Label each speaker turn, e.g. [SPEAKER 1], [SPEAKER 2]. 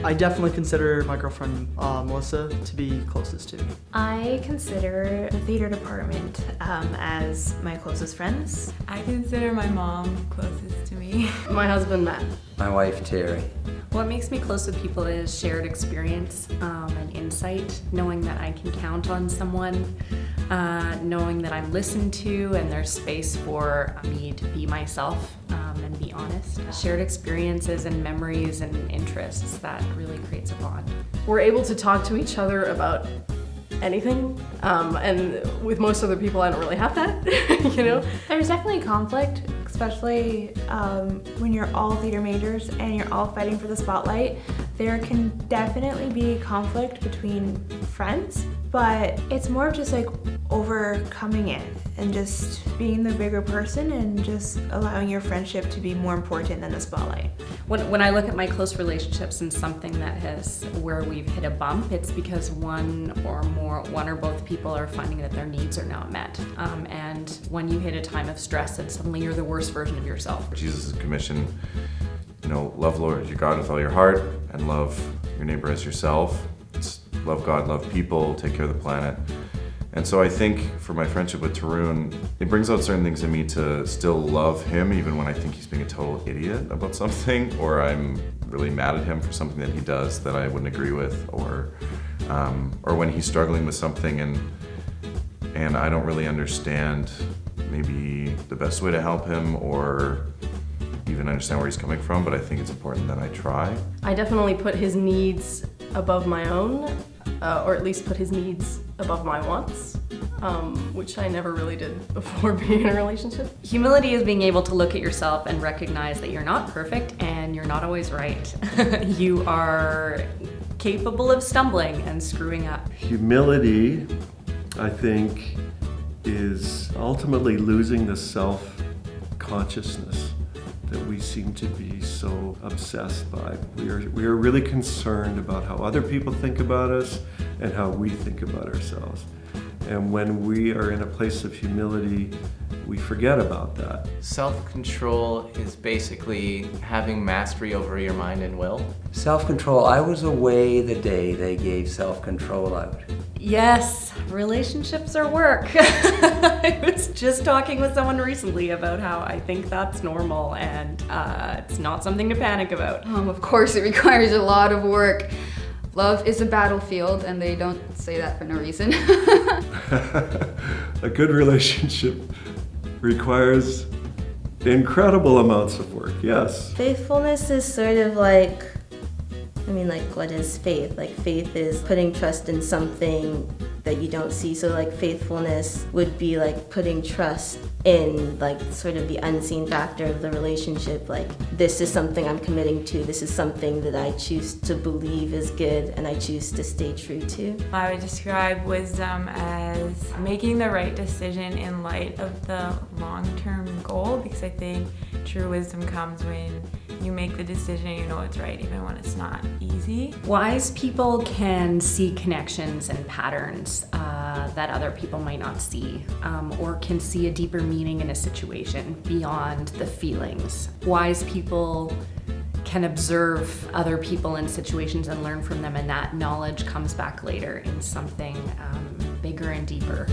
[SPEAKER 1] I definitely consider my girlfriend, Melissa, to be closest to me.
[SPEAKER 2] I consider the theater department as my closest friends.
[SPEAKER 3] I consider my mom closest to me.
[SPEAKER 4] My husband, Matt.
[SPEAKER 5] My wife, Terry.
[SPEAKER 6] What makes me close with people is shared experience and insight, knowing that I can count on someone, knowing that I'm listened to and there's space for me to be myself and be honest. Shared experiences and memories and interests that really creates a bond.
[SPEAKER 4] We're able to talk to each other about anything, and with most other people I don't really have that, you know?
[SPEAKER 2] There's definitely conflict, especially when you're all theater majors and you're all fighting for the spotlight. There can definitely be conflict between friends, but it's more of just like overcoming it and just being the bigger person and just allowing your friendship to be more important than the spotlight.
[SPEAKER 6] When I look at my close relationships and something that has where we've hit a bump, it's because one or both people are finding that their needs are not met. And when you hit a time of stress, and suddenly you're the worst version of yourself.
[SPEAKER 7] Jesus' commission, love Lord your God with all your heart and love your neighbor as yourself. It's love God, love people, take care of the planet. And so I think for my friendship with Tarun, it brings out certain things in me to still love him even when I think he's being a total idiot about something, or I'm really mad at him for something that he does that I wouldn't agree with, or when he's struggling with something and I don't really understand maybe the best way to help him or even understand where he's coming from, but I think it's important that I try.
[SPEAKER 4] I definitely put his needs above my own, or at least put his needs above my wants, which I never really did before being in a relationship.
[SPEAKER 6] Humility is being able to look at yourself and recognize that you're not perfect and you're not always right. You are capable of stumbling and screwing up.
[SPEAKER 8] Humility, I think, is ultimately losing the self-consciousness that we seem to be so obsessed by. We are really concerned about how other people think about us and how we think about ourselves. And when we are in a place of humility, we forget about that.
[SPEAKER 9] Self-control is basically having mastery over your mind and will.
[SPEAKER 5] Self-control, I was away the day they gave self-control out.
[SPEAKER 6] Yes, relationships are work. I was just talking with someone recently about how I think that's normal and it's not something to panic about.
[SPEAKER 10] Of course, it requires a lot of work. Love is a battlefield, and they don't say that for no reason.
[SPEAKER 8] A good relationship requires incredible amounts of work, yes.
[SPEAKER 11] Faithfulness is sort of like, what is faith? Like, faith is putting trust in something that you don't see. So like faithfulness would be like putting trust in like sort of the unseen factor of the relationship. Like, this is something I'm committing to. This is something that I choose to believe is good and I choose to stay true to.
[SPEAKER 3] I would describe wisdom as making the right decision in light of the long-term goal, because I think true wisdom comes when you make the decision and you know it's right even when it's not easy.
[SPEAKER 6] Wise people can see connections and patterns that other people might not see, or can see a deeper meaning in a situation beyond the feelings. Wise people can observe other people in situations and learn from them, and that knowledge comes back later in something bigger and deeper.